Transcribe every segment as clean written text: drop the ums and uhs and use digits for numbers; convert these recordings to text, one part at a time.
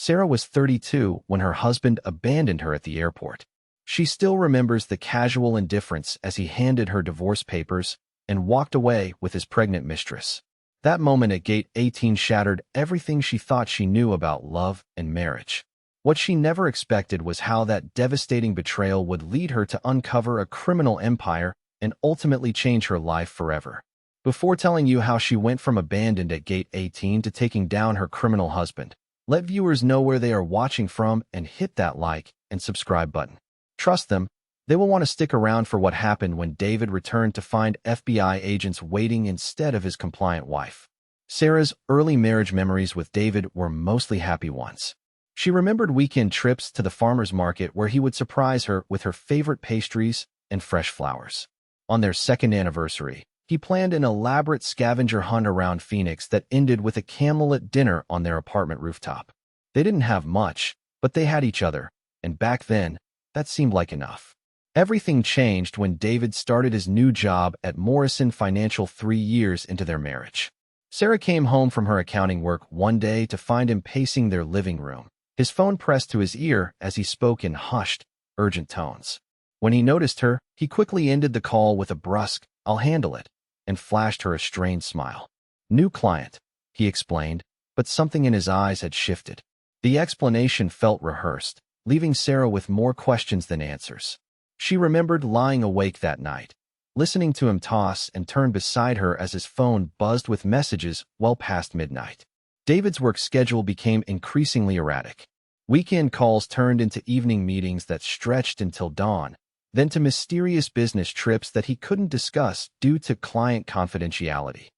Sarah was 32 when her husband abandoned her at the airport. She still remembers the casual indifference as he handed her divorce papers and walked away with his pregnant mistress. That moment at Gate 18 shattered everything she thought she knew about love and marriage. What she never expected was how that devastating betrayal would lead her to uncover a criminal empire and ultimately change her life forever. Before telling you how she went from abandoned at Gate 18 to taking down her criminal husband, let viewers know where they are watching from and hit that like and subscribe button. Trust them, they will want to stick around for what happened when David returned to find FBI agents waiting instead of his compliant wife. Sarah's early marriage memories with David were mostly happy ones. She remembered weekend trips to the farmer's market where he would surprise her with her favorite pastries and fresh flowers. On their second anniversary, he planned an elaborate scavenger hunt around Phoenix that ended with a candlelit dinner on their apartment rooftop. They didn't have much, but they had each other, and back then, that seemed like enough. Everything changed when David started his new job at Morrison Financial 3 years into their marriage. Sarah came home from her accounting work one day to find him pacing their living room, his phone pressed to his ear as he spoke in hushed, urgent tones. When he noticed her, he quickly ended the call with a brusque, "I'll handle it," and flashed her a strained smile. "New client," he explained, but something in his eyes had shifted. The explanation felt rehearsed, leaving Sarah with more questions than answers. She remembered lying awake that night, listening to him toss and turn beside her as his phone buzzed with messages well past midnight. David's work schedule became increasingly erratic. Weekend calls turned into evening meetings that stretched until dawn, then to mysterious business trips that he couldn't discuss due to client confidentiality.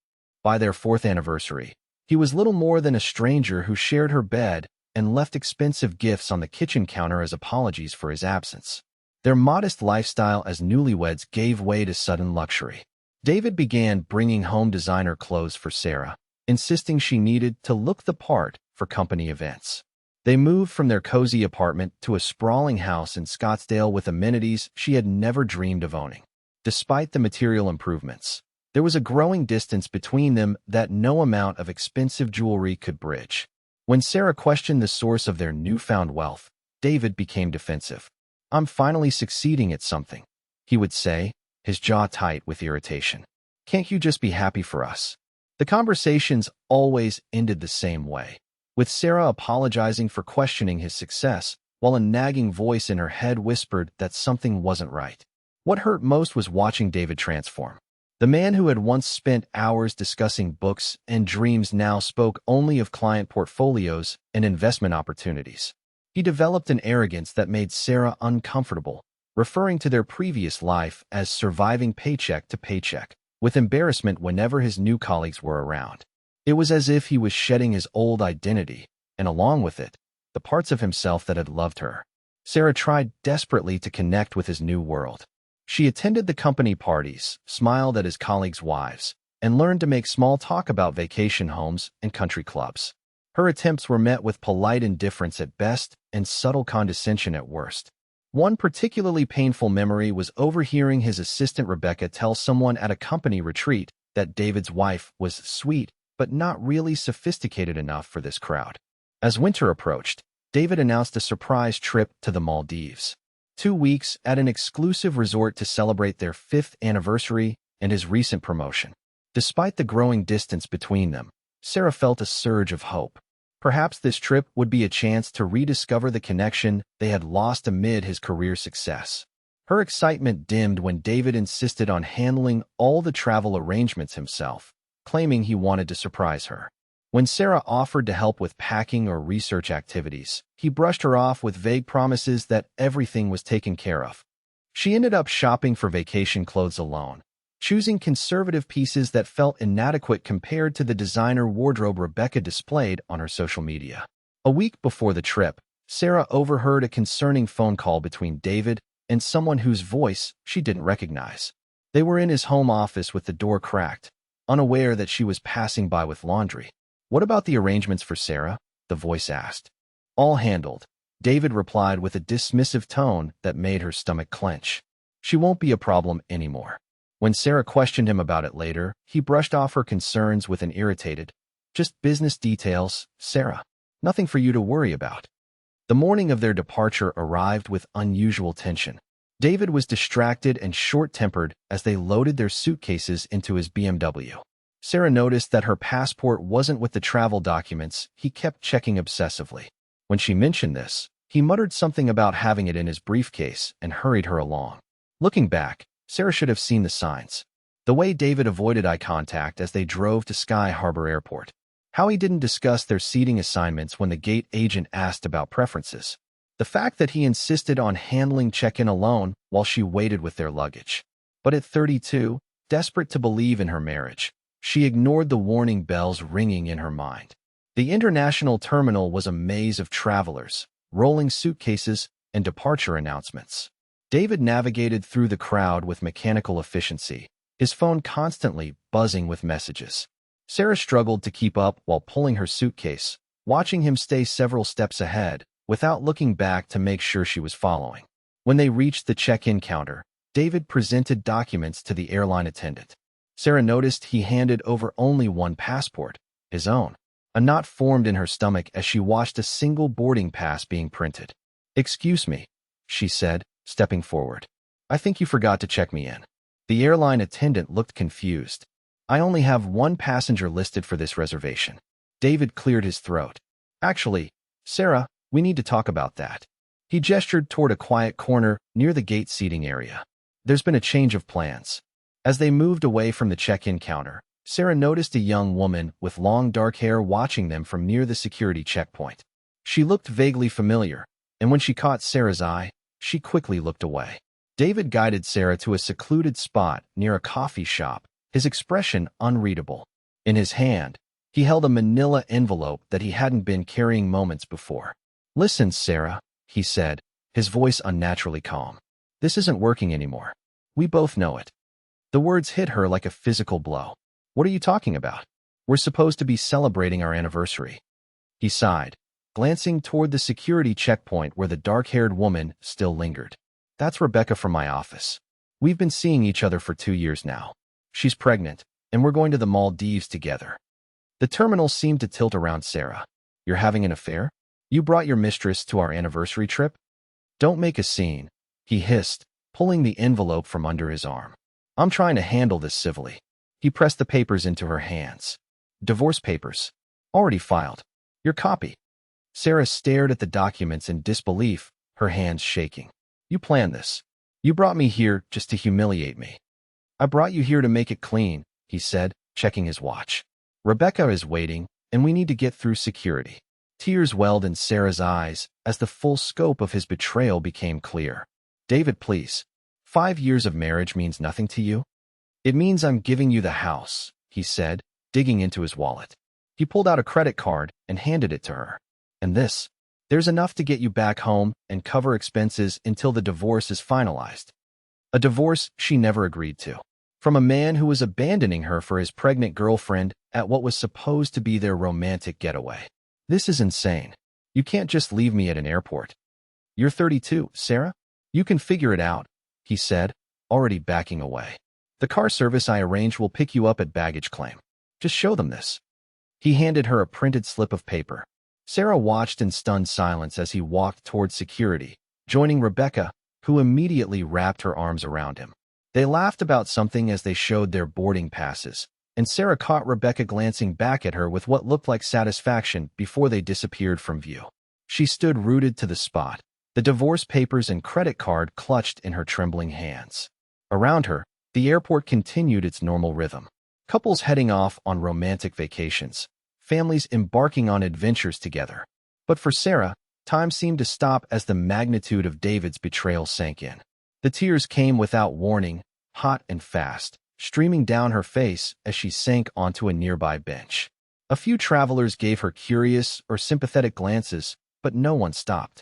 By their 4th anniversary, he was little more than a stranger who shared her bed and left expensive gifts on the kitchen counter as apologies for his absence. Their modest lifestyle as newlyweds gave way to sudden luxury. David began bringing home designer clothes for Sarah, insisting she needed to look the part for company events. They moved from their cozy apartment to a sprawling house in Scottsdale with amenities she had never dreamed of owning. Despite the material improvements, there was a growing distance between them that no amount of expensive jewelry could bridge. When Sarah questioned the source of their newfound wealth, David became defensive. "I'm finally succeeding at something," he would say, his jaw tight with irritation. "Can't you just be happy for us?" The conversations always ended the same way, with Sarah apologizing for questioning his success, while a nagging voice in her head whispered that something wasn't right. What hurt most was watching David transform. The man who had once spent hours discussing books and dreams now spoke only of client portfolios and investment opportunities. He developed an arrogance that made Sarah uncomfortable, referring to their previous life as surviving paycheck to paycheck, with embarrassment whenever his new colleagues were around. It was as if he was shedding his old identity, and along with it, the parts of himself that had loved her. Sarah tried desperately to connect with his new world. She attended the company parties, smiled at his colleagues' wives, and learned to make small talk about vacation homes and country clubs. Her attempts were met with polite indifference at best and subtle condescension at worst. One particularly painful memory was overhearing his assistant Rebecca tell someone at a company retreat that David's wife was sweet, but not really sophisticated enough for this crowd. As winter approached, David announced a surprise trip to the Maldives. 2 weeks at an exclusive resort to celebrate their 5th anniversary and his recent promotion. Despite the growing distance between them, Sarah felt a surge of hope. Perhaps this trip would be a chance to rediscover the connection they had lost amid his career success. Her excitement dimmed when David insisted on handling all the travel arrangements himself, claiming he wanted to surprise her. When Sarah offered to help with packing or research activities, he brushed her off with vague promises that everything was taken care of. She ended up shopping for vacation clothes alone, choosing conservative pieces that felt inadequate compared to the designer wardrobe Rebecca displayed on her social media. A week before the trip, Sarah overheard a concerning phone call between David and someone whose voice she didn't recognize. They were in his home office with the door cracked, unaware that she was passing by with laundry. "What about the arrangements for Sarah?" the voice asked. "All handled," David replied with a dismissive tone that made her stomach clench. "She won't be a problem anymore." When Sarah questioned him about it later, he brushed off her concerns with an irritated, "Just business details, Sarah." Nothing for you to worry about. The morning of their departure arrived with unusual tension. David was distracted and short-tempered as they loaded their suitcases into his BMW. Sarah noticed that her passport wasn't with the travel documents he kept checking obsessively. When she mentioned this, he muttered something about having it in his briefcase and hurried her along. Looking back, Sarah should have seen the signs. The way David avoided eye contact as they drove to Sky Harbor Airport. How he didn't discuss their seating assignments when the gate agent asked about preferences. The fact that he insisted on handling check-in alone while she waited with their luggage. But at 32, desperate to believe in her marriage, she ignored the warning bells ringing in her mind. The international terminal was a maze of travelers, rolling suitcases, and departure announcements. David navigated through the crowd with mechanical efficiency, his phone constantly buzzing with messages. Sarah struggled to keep up while pulling her suitcase, watching him stay several steps ahead, without looking back to make sure she was following. When they reached the check-in counter, David presented documents to the airline attendant. Sarah noticed he handed over only one passport, his own. A knot formed in her stomach as she watched a single boarding pass being printed. "Excuse me," she said, stepping forward. "I think you forgot to check me in." The airline attendant looked confused. "I only have one passenger listed for this reservation." David cleared his throat. "Actually, Sarah, we need to talk about that." He gestured toward a quiet corner near the gate seating area. "There's been a change of plans." As they moved away from the check-in counter, Sarah noticed a young woman with long dark hair watching them from near the security checkpoint. She looked vaguely familiar, and when she caught Sarah's eye, she quickly looked away. David guided Sarah to a secluded spot near a coffee shop, his expression unreadable. In his hand, he held a manila envelope that he hadn't been carrying moments before. "Listen, Sarah," he said, his voice unnaturally calm. "This isn't working anymore. We both know it." The words hit her like a physical blow. "What are you talking about? We're supposed to be celebrating our anniversary." He sighed, glancing toward the security checkpoint where the dark-haired woman still lingered. "That's Rebecca from my office. We've been seeing each other for 2 years now. She's pregnant, and we're going to the Maldives together." The terminal seemed to tilt around Sarah. "You're having an affair? You brought your mistress to our anniversary trip?" "Don't make a scene," he hissed, pulling the envelope from under his arm. "I'm trying to handle this civilly." He pressed the papers into her hands. "Divorce papers. Already filed. Your copy." Sarah stared at the documents in disbelief, her hands shaking. "You planned this. You brought me here just to humiliate me." "I brought you here to make it clean," he said, checking his watch. "Rebecca is waiting, and we need to get through security." Tears welled in Sarah's eyes as the full scope of his betrayal became clear. "David, please. 5 years of marriage means nothing to you?" "It means I'm giving you the house," he said, digging into his wallet. He pulled out a credit card and handed it to her. "And this? There's enough to get you back home and cover expenses until the divorce is finalized." A divorce she never agreed to. From a man who was abandoning her for his pregnant girlfriend at what was supposed to be their romantic getaway. "This is insane. You can't just leave me at an airport." "You're 32, Sarah. You can figure it out," he said, already backing away. "The car service I arranged will pick you up at baggage claim. Just show them this." He handed her a printed slip of paper. Sarah watched in stunned silence as he walked toward security, joining Rebecca, who immediately wrapped her arms around him. They laughed about something as they showed their boarding passes, and Sarah caught Rebecca glancing back at her with what looked like satisfaction before they disappeared from view. She stood rooted to the spot, the divorce papers and credit card clutched in her trembling hands. Around her, the airport continued its normal rhythm. Couples heading off on romantic vacations, families embarking on adventures together. But for Sarah, time seemed to stop as the magnitude of David's betrayal sank in. The tears came without warning, hot and fast, streaming down her face as she sank onto a nearby bench. A few travelers gave her curious or sympathetic glances, but no one stopped.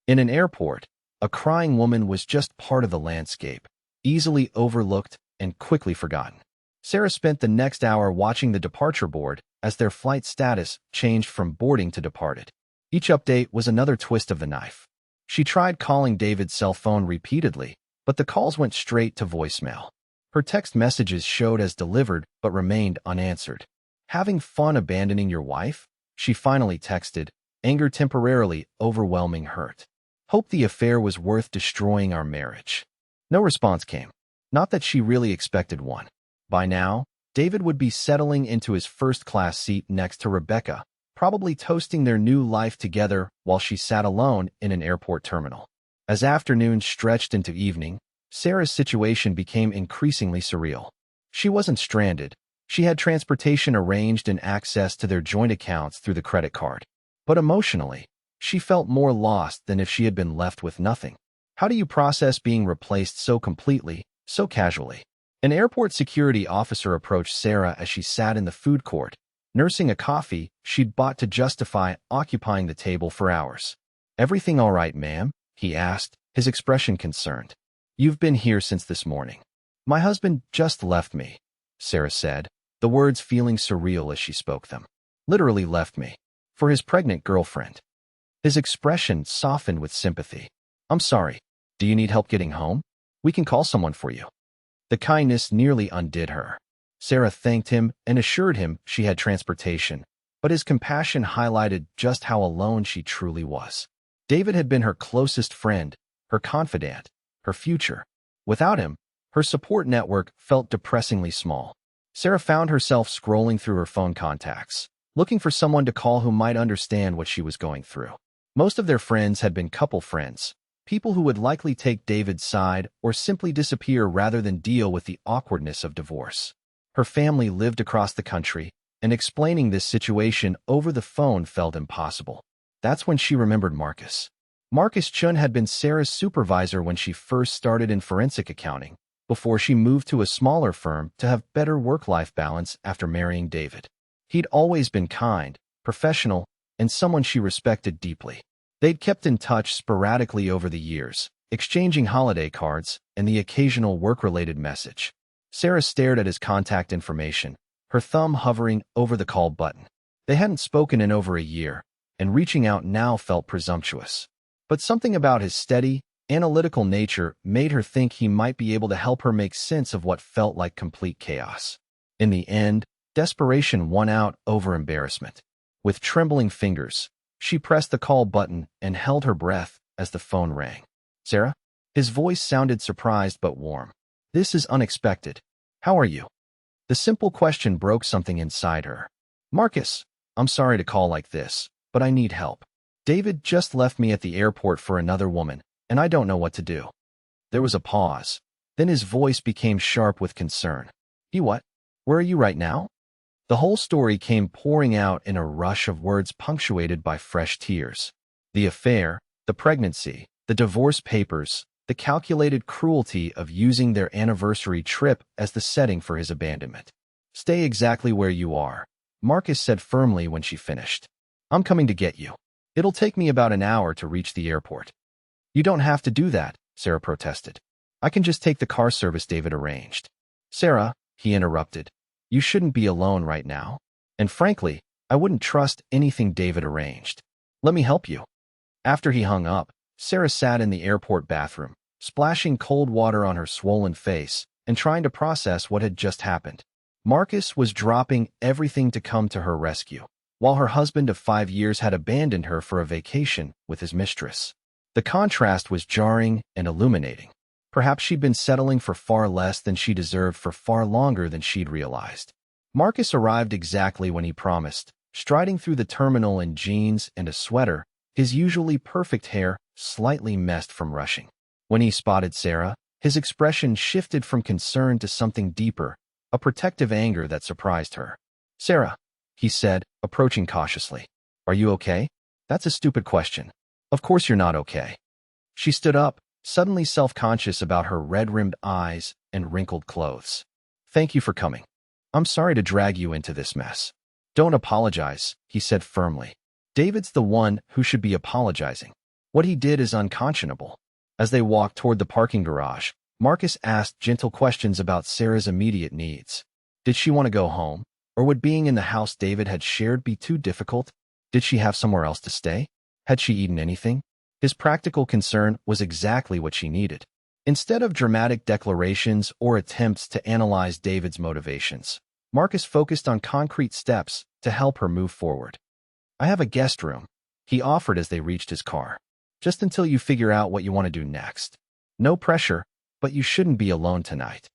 In an airport, a crying woman was just part of the landscape, easily overlooked and quickly forgotten. Sarah spent the next hour watching the departure board as their flight status changed from boarding to departed. Each update was another twist of the knife. She tried calling David's cell phone repeatedly, but the calls went straight to voicemail. Her text messages showed as delivered but remained unanswered. "Having fun abandoning your wife?" she finally texted, anger temporarily overwhelming hurt. Hope the affair was worth destroying our marriage. No response came. Not that she really expected one. By now, David would be settling into his first-class seat next to Rebecca, probably toasting their new life together while she sat alone in an airport terminal. As afternoon stretched into evening, Sarah's situation became increasingly surreal. She wasn't stranded. She had transportation arranged and access to their joint accounts through the credit card. But emotionally, she felt more lost than if she had been left with nothing. How do you process being replaced so completely, so casually? An airport security officer approached Sarah as she sat in the food court, nursing a coffee she'd bought to justify occupying the table for hours. "Everything all right, ma'am?" he asked, his expression concerned. "You've been here since this morning." "My husband just left me," Sarah said, the words feeling surreal as she spoke them. "Literally left me. For his pregnant girlfriend." His expression softened with sympathy. "I'm sorry. Do you need help getting home? We can call someone for you." The kindness nearly undid her. Sarah thanked him and assured him she had transportation, but his compassion highlighted just how alone she truly was. David had been her closest friend, her confidant, her future. Without him, her support network felt depressingly small. Sarah found herself scrolling through her phone contacts, looking for someone to call who might understand what she was going through. Most of their friends had been couple friends, people who would likely take David's side or simply disappear rather than deal with the awkwardness of divorce. Her family lived across the country, and explaining this situation over the phone felt impossible. That's when she remembered Marcus. Marcus Chun had been Sarah's supervisor when she first started in forensic accounting, before she moved to a smaller firm to have better work-life balance after marrying David. He'd always been kind, professional, and someone she respected deeply. They'd kept in touch sporadically over the years, exchanging holiday cards and the occasional work-related message. Sarah stared at his contact information, her thumb hovering over the call button. They hadn't spoken in over a year, and reaching out now felt presumptuous. But something about his steady, analytical nature made her think he might be able to help her make sense of what felt like complete chaos. In the end, desperation won out over embarrassment. With trembling fingers, she pressed the call button and held her breath as the phone rang. "Sarah?" His voice sounded surprised but warm. "This is unexpected. How are you?" The simple question broke something inside her. "Marcus, I'm sorry to call like this, but I need help. David just left me at the airport for another woman, and I don't know what to do." There was a pause. Then his voice became sharp with concern. "You what? Where are you right now?" The whole story came pouring out in a rush of words punctuated by fresh tears. The affair, the pregnancy, the divorce papers, the calculated cruelty of using their anniversary trip as the setting for his abandonment. "Stay exactly where you are," Marcus said firmly when she finished. "I'm coming to get you. It'll take me about an hour to reach the airport." "You don't have to do that," Sarah protested. "I can just take the car service David arranged." "Sarah," he interrupted, "you shouldn't be alone right now. And frankly, I wouldn't trust anything David arranged. Let me help you." After he hung up, Sarah sat in the airport bathroom, splashing cold water on her swollen face and trying to process what had just happened. Marcus was dropping everything to come to her rescue, while her husband of 5 years had abandoned her for a vacation with his mistress. The contrast was jarring and illuminating. Perhaps she'd been settling for far less than she deserved for far longer than she'd realized. Marcus arrived exactly when he promised, striding through the terminal in jeans and a sweater, his usually perfect hair slightly messed from rushing. When he spotted Sarah, his expression shifted from concern to something deeper, a protective anger that surprised her. "Sarah," he said, approaching cautiously. "Are you okay?" "That's a stupid question. Of course you're not okay." She stood up, suddenly self-conscious about her red-rimmed eyes and wrinkled clothes. "Thank you for coming. I'm sorry to drag you into this mess." "Don't apologize," he said firmly. "David's the one who should be apologizing. What he did is unconscionable." As they walked toward the parking garage, Marcus asked gentle questions about Sarah's immediate needs. Did she want to go home? Or would being in the house David had shared be too difficult? Did she have somewhere else to stay? Had she eaten anything? His practical concern was exactly what she needed. Instead of dramatic declarations or attempts to analyze David's motivations, Marcus focused on concrete steps to help her move forward. "I have a guest room. he offered as they reached his car. Just until you figure out what you want to do next. No pressure, but you shouldn't be alone tonight.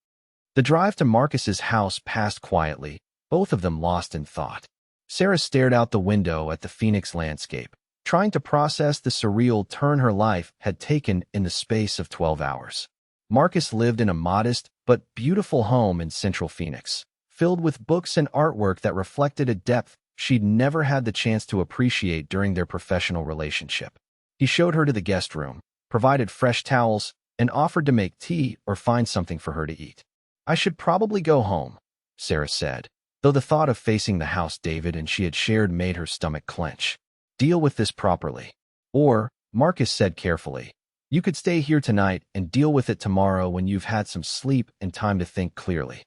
The drive to Marcus's house passed quietly, both of them lost in thought. Sarah stared out the window at the Phoenix landscape, trying to process the surreal turn her life had taken in the space of 12 hours. Marcus lived in a modest but beautiful home in central Phoenix, filled with books and artwork that reflected a depth she'd never had the chance to appreciate during their professional relationship. He showed her to the guest room, provided fresh towels, and offered to make tea or find something for her to eat. "I should probably go home," Sarah said, though the thought of facing the house David and she had shared made her stomach clench. "Deal with this properly." Or, Marcus said carefully, "You could stay here tonight and deal with it tomorrow when you've had some sleep and time to think clearly."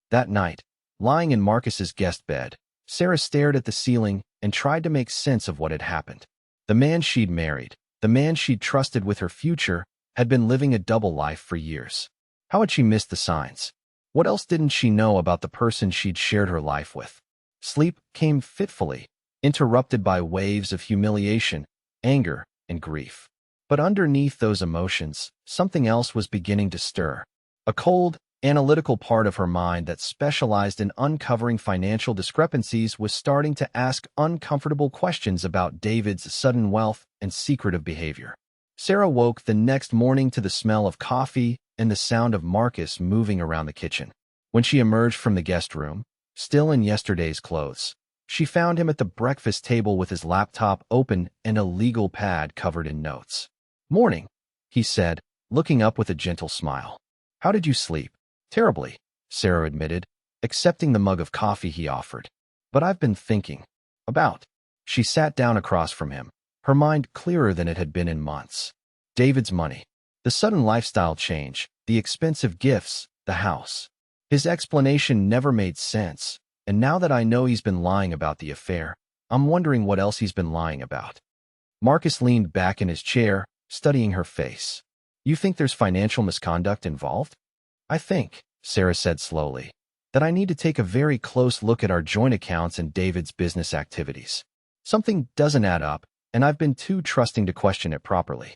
That night, lying in Marcus's guest bed, Sarah stared at the ceiling and tried to make sense of what had happened. The man she'd married, the man she'd trusted with her future, had been living a double life for years. How had she missed the signs? What else didn't she know about the person she'd shared her life with? Sleep came fitfully, interrupted by waves of humiliation, anger, and grief. But underneath those emotions, something else was beginning to stir. A cold, analytical part of her mind that specialized in uncovering financial discrepancies was starting to ask uncomfortable questions about David's sudden wealth and secretive behavior. Sarah woke the next morning to the smell of coffee and the sound of Marcus moving around the kitchen. When she emerged from the guest room, still in yesterday's clothes, she found him at the breakfast table with his laptop open and a legal pad covered in notes. "Morning," he said, looking up with a gentle smile. "How did you sleep?" "Terribly," Sarah admitted, accepting the mug of coffee he offered. "But I've been thinking about." She sat down across from him, her mind clearer than it had been in months. David's money, the sudden lifestyle change, the expensive gifts, the house. His explanation never made sense, and now that I know he's been lying about the affair, I'm wondering what else he's been lying about. Marcus leaned back in his chair, studying her face. "You think there's financial misconduct involved?" "I think," Sarah said slowly, "that I need to take a very close look at our joint accounts and David's business activities. Something doesn't add up, and I've been too trusting to question it properly."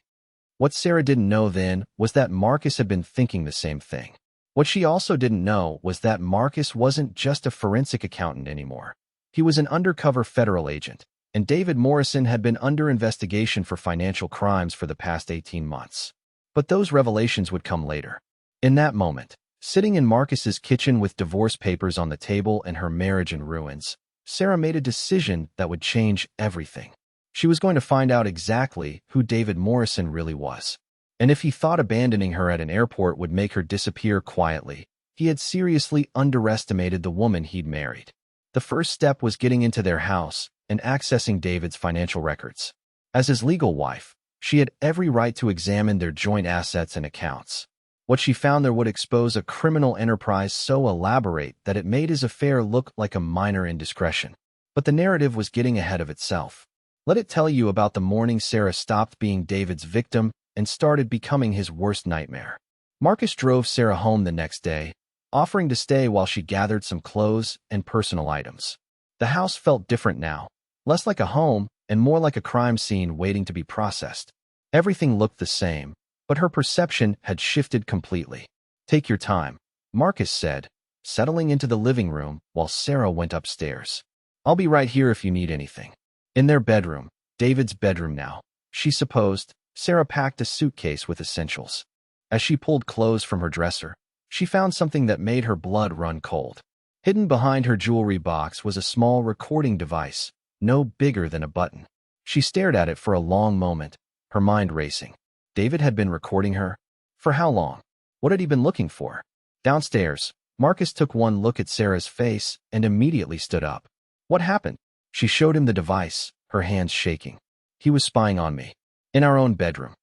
What Sarah didn't know then was that Marcus had been thinking the same thing. What she also didn't know was that Marcus wasn't just a forensic accountant anymore. He was an undercover federal agent, and David Morrison had been under investigation for financial crimes for the past 18 months. But those revelations would come later. In that moment, sitting in Marcus's kitchen with divorce papers on the table and her marriage in ruins, Sarah made a decision that would change everything. She was going to find out exactly who David Morrison really was. And if he thought abandoning her at an airport would make her disappear quietly, he had seriously underestimated the woman he'd married. The first step was getting into their house and accessing David's financial records. As his legal wife, she had every right to examine their joint assets and accounts. What she found there would expose a criminal enterprise so elaborate that it made his affair look like a minor indiscretion. But the narrative was getting ahead of itself. Let it tell you about the morning Sarah stopped being David's victim and started becoming his worst nightmare. Marcus drove Sarah home the next day, offering to stay while she gathered some clothes and personal items. The house felt different now, less like a home and more like a crime scene waiting to be processed. Everything looked the same, but her perception had shifted completely. "Take your time," Marcus said, settling into the living room while Sarah went upstairs. "I'll be right here if you need anything." In their bedroom, David's bedroom now, she supposed, Sarah packed a suitcase with essentials. As she pulled clothes from her dresser, she found something that made her blood run cold. Hidden behind her jewelry box was a small recording device, no bigger than a button. She stared at it for a long moment, her mind racing. David had been recording her? For how long? What had he been looking for? Downstairs, Marcus took one look at Sarah's face and immediately stood up. "What happened?" She showed him the device, her hands shaking. "He was spying on me. In our own bedroom."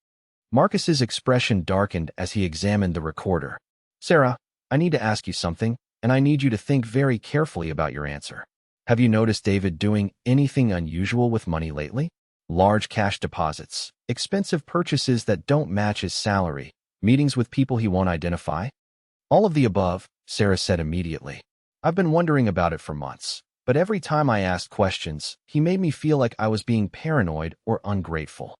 Marcus's expression darkened as he examined the recorder. "Sarah, I need to ask you something, and I need you to think very carefully about your answer. Have you noticed David doing anything unusual with money lately? Large cash deposits, expensive purchases that don't match his salary, meetings with people he won't identify?" "All of the above," Sarah said immediately. "I've been wondering about it for months. But every time I asked questions, he made me feel like I was being paranoid or ungrateful.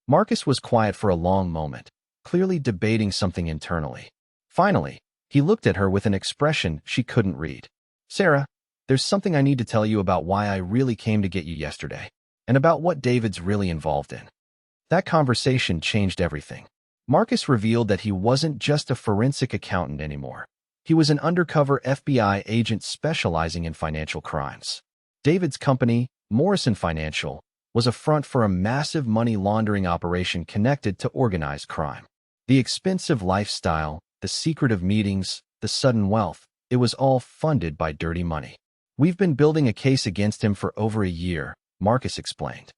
Marcus was quiet for a long moment, clearly debating something internally. Finally, he looked at her with an expression she couldn't read. Sarah, there's something I need to tell you about why I really came to get you yesterday, and about what David's really involved in. That conversation changed everything. Marcus revealed that he wasn't just a forensic accountant anymore. He was an undercover FBI agent specializing in financial crimes. David's company, Morrison Financial, was a front for a massive money laundering operation connected to organized crime. The expensive lifestyle, the secretive meetings, the sudden wealth, it was all funded by dirty money. We've been building a case against him for over a year, Marcus explained.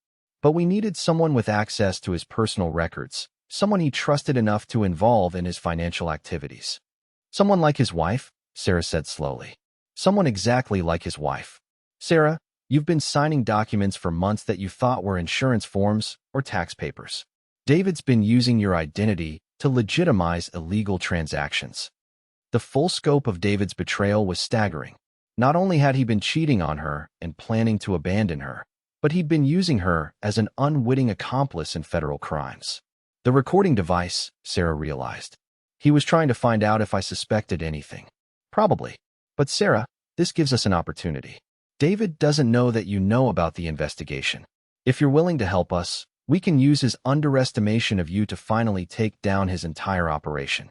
But we needed someone with access to his personal records, someone he trusted enough to involve in his financial activities. Someone like his wife, Sarah said slowly. Someone exactly like his wife. Sarah, you've been signing documents for months that you thought were insurance forms or tax papers. David's been using your identity to legitimize illegal transactions. The full scope of David's betrayal was staggering. Not only had he been cheating on her and planning to abandon her, but he'd been using her as an unwitting accomplice in federal crimes. The recording device, Sarah realized. He was trying to find out if I suspected anything. Probably. But Sarah, this gives us an opportunity. David doesn't know that you know about the investigation. If you're willing to help us, we can use his underestimation of you to finally take down his entire operation.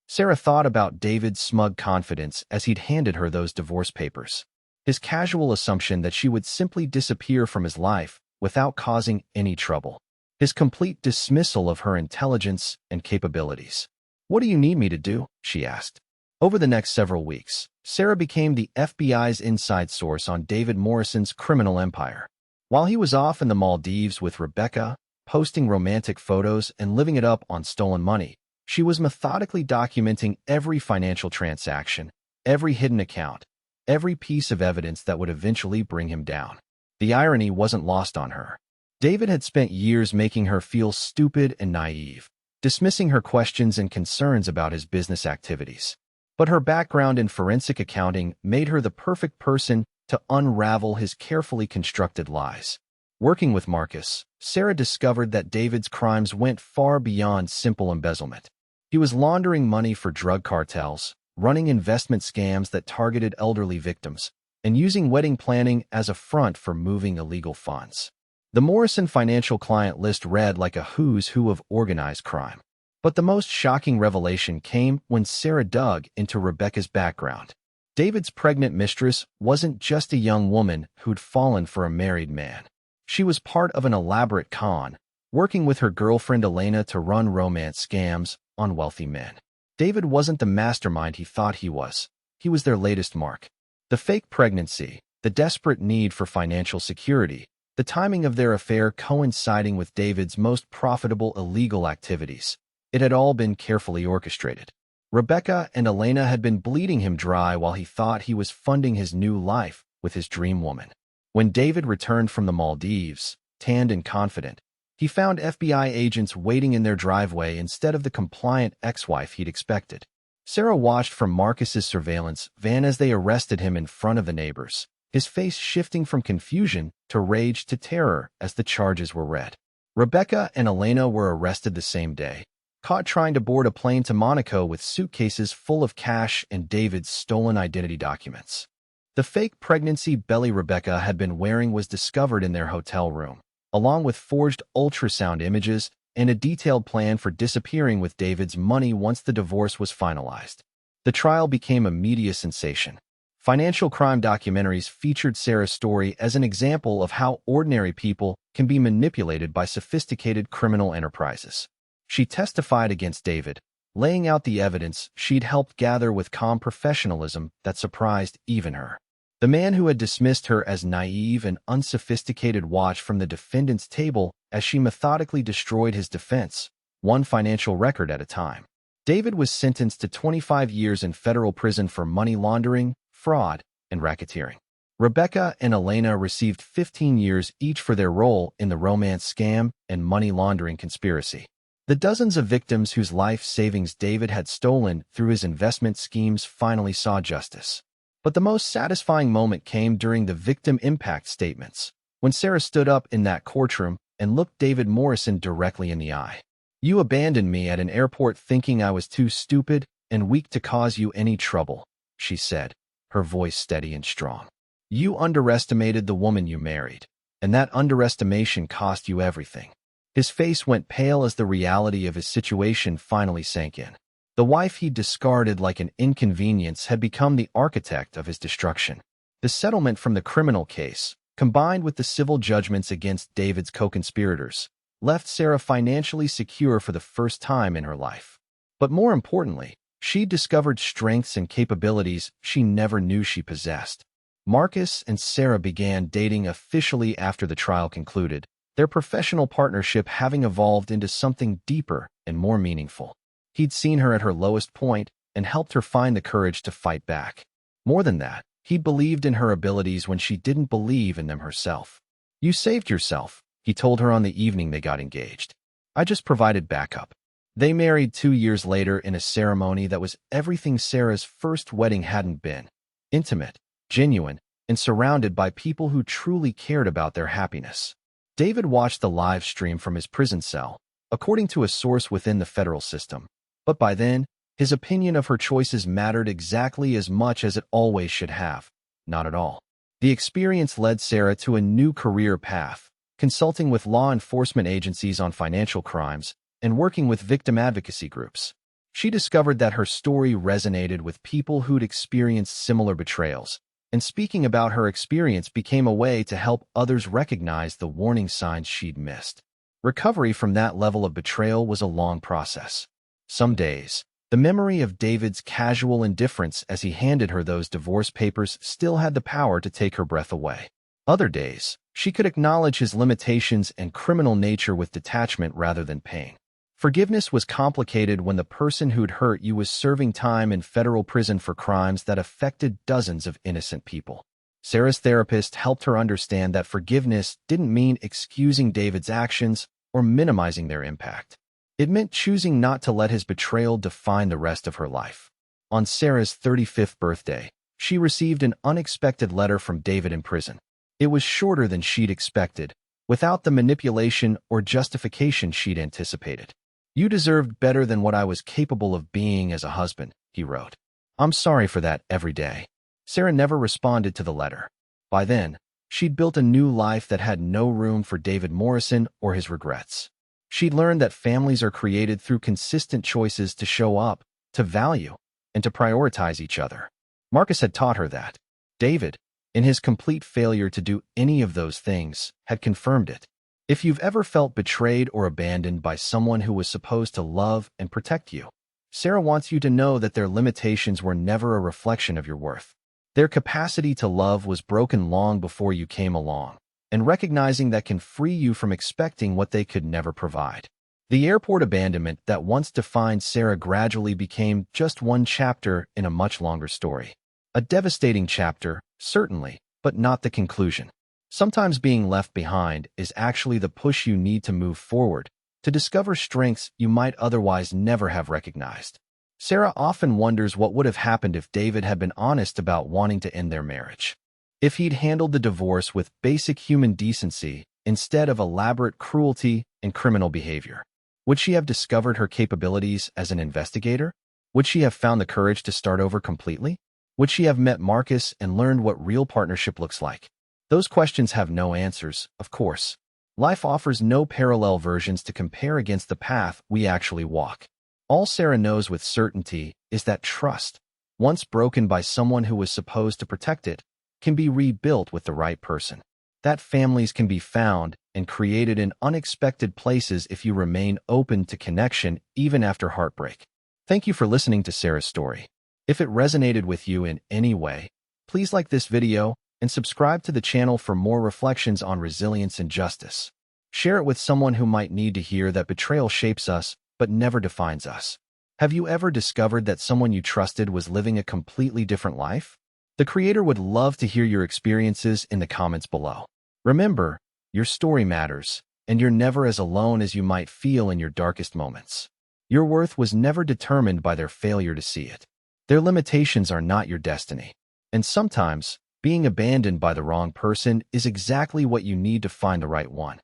Sarah thought about David's smug confidence as he'd handed her those divorce papers. His casual assumption that she would simply disappear from his life without causing any trouble. His complete dismissal of her intelligence and capabilities. What do you need me to do? She asked. Over the next several weeks, Sarah became the FBI's inside source on David Morrison's criminal empire. While he was off in the Maldives with Rebecca, posting romantic photos and living it up on stolen money, she was methodically documenting every financial transaction, every hidden account, every piece of evidence that would eventually bring him down. The irony wasn't lost on her. David had spent years making her feel stupid and naive, dismissing her questions and concerns about his business activities. But her background in forensic accounting made her the perfect person to unravel his carefully constructed lies. Working with Marcus, Sarah discovered that David's crimes went far beyond simple embezzlement. He was laundering money for drug cartels, running investment scams that targeted elderly victims, and using wedding planning as a front for moving illegal funds. The Morrison Financial client list read like a who's who of organized crime. But the most shocking revelation came when Sarah dug into Rebecca's background. David's pregnant mistress wasn't just a young woman who'd fallen for a married man. She was part of an elaborate con, working with her girlfriend Elena to run romance scams on wealthy men. David wasn't the mastermind he thought he was. He was their latest mark. The fake pregnancy, the desperate need for financial security, the timing of their affair coinciding with David's most profitable illegal activities. It had all been carefully orchestrated. Rebecca and Elena had been bleeding him dry while he thought he was funding his new life with his dream woman. When David returned from the Maldives, tanned and confident, he found FBI agents waiting in their driveway instead of the compliant ex-wife he'd expected. Sarah watched from Marcus's surveillance van as they arrested him in front of the neighbors, his face shifting from confusion to rage to terror as the charges were read. Rebecca and Elena were arrested the same day, caught trying to board a plane to Monaco with suitcases full of cash and David's stolen identity documents. The fake pregnancy belly Rebecca had been wearing was discovered in their hotel room, along with forged ultrasound images and a detailed plan for disappearing with David's money once the divorce was finalized. The trial became a media sensation. Financial crime documentaries featured Sarah's story as an example of how ordinary people can be manipulated by sophisticated criminal enterprises. She testified against David, laying out the evidence she'd helped gather with calm professionalism that surprised even her. The man who had dismissed her as naive and unsophisticated watched from the defendant's table as she methodically destroyed his defense, one financial record at a time. David was sentenced to 25 years in federal prison for money laundering, fraud, and racketeering. Rebecca and Elena received 15 years each for their role in the romance scam and money laundering conspiracy. The dozens of victims whose life savings David had stolen through his investment schemes finally saw justice. But the most satisfying moment came during the victim impact statements, when Sarah stood up in that courtroom and looked David Morrison directly in the eye. "You abandoned me at an airport thinking I was too stupid and weak to cause you any trouble," she said, her voice steady and strong. "You underestimated the woman you married, and that underestimation cost you everything." His face went pale as the reality of his situation finally sank in. The wife he'd discarded like an inconvenience had become the architect of his destruction. The settlement from the criminal case, combined with the civil judgments against David's co-conspirators, left Sarah financially secure for the first time in her life. But more importantly, she discovered strengths and capabilities she never knew she possessed. Marcus and Sarah began dating officially after the trial concluded, their professional partnership having evolved into something deeper and more meaningful. He'd seen her at her lowest point and helped her find the courage to fight back. More than that, he believed in her abilities when she didn't believe in them herself. "You saved yourself," he told her on the evening they got engaged. "I just provided backup." They married 2 years later in a ceremony that was everything Sarah's first wedding hadn't been: intimate, genuine, and surrounded by people who truly cared about their happiness. David watched the live stream from his prison cell, according to a source within the federal system. But by then, his opinion of her choices mattered exactly as much as it always should have. Not at all. The experience led Sarah to a new career path, consulting with law enforcement agencies on financial crimes and working with victim advocacy groups. She discovered that her story resonated with people who'd experienced similar betrayals, and speaking about her experience became a way to help others recognize the warning signs she'd missed. Recovery from that level of betrayal was a long process. Some days, the memory of David's casual indifference as he handed her those divorce papers still had the power to take her breath away. Other days, she could acknowledge his limitations and criminal nature with detachment rather than pain. Forgiveness was complicated when the person who'd hurt you was serving time in federal prison for crimes that affected dozens of innocent people. Sarah's therapist helped her understand that forgiveness didn't mean excusing David's actions or minimizing their impact. It meant choosing not to let his betrayal define the rest of her life. On Sarah's 35th birthday, she received an unexpected letter from David in prison. It was shorter than she'd expected, without the manipulation or justification she'd anticipated. "You deserved better than what I was capable of being as a husband," he wrote. "I'm sorry for that every day." Sarah never responded to the letter. By then, she'd built a new life that had no room for David Morrison or his regrets. She'd learned that families are created through consistent choices to show up, to value, and to prioritize each other. Marcus had taught her that. David, in his complete failure to do any of those things, had confirmed it. If you've ever felt betrayed or abandoned by someone who was supposed to love and protect you, Sarah wants you to know that their limitations were never a reflection of your worth. Their capacity to love was broken long before you came along, and recognizing that can free you from expecting what they could never provide. The airport abandonment that once defined Sarah gradually became just one chapter in a much longer story. A devastating chapter, certainly, but not the conclusion. Sometimes being left behind is actually the push you need to move forward, to discover strengths you might otherwise never have recognized. Sarah often wonders what would have happened if David had been honest about wanting to end their marriage. If he'd handled the divorce with basic human decency instead of elaborate cruelty and criminal behavior. Would she have discovered her capabilities as an investigator? Would she have found the courage to start over completely? Would she have met Marcus and learned what real partnership looks like? Those questions have no answers, of course. Life offers no parallel versions to compare against the path we actually walk. All Sarah knows with certainty is that trust, once broken by someone who was supposed to protect it, can be rebuilt with the right person. That families can be found and created in unexpected places if you remain open to connection even after heartbreak. Thank you for listening to Sarah's story. If it resonated with you in any way, please like this video and subscribe to the channel for more reflections on resilience and justice. Share it with someone who might need to hear that betrayal shapes us but never defines us. Have you ever discovered that someone you trusted was living a completely different life? The creator would love to hear your experiences in the comments below. Remember, your story matters, and you're never as alone as you might feel in your darkest moments. Your worth was never determined by their failure to see it. Their limitations are not your destiny. And sometimes, being abandoned by the wrong person is exactly what you need to find the right one.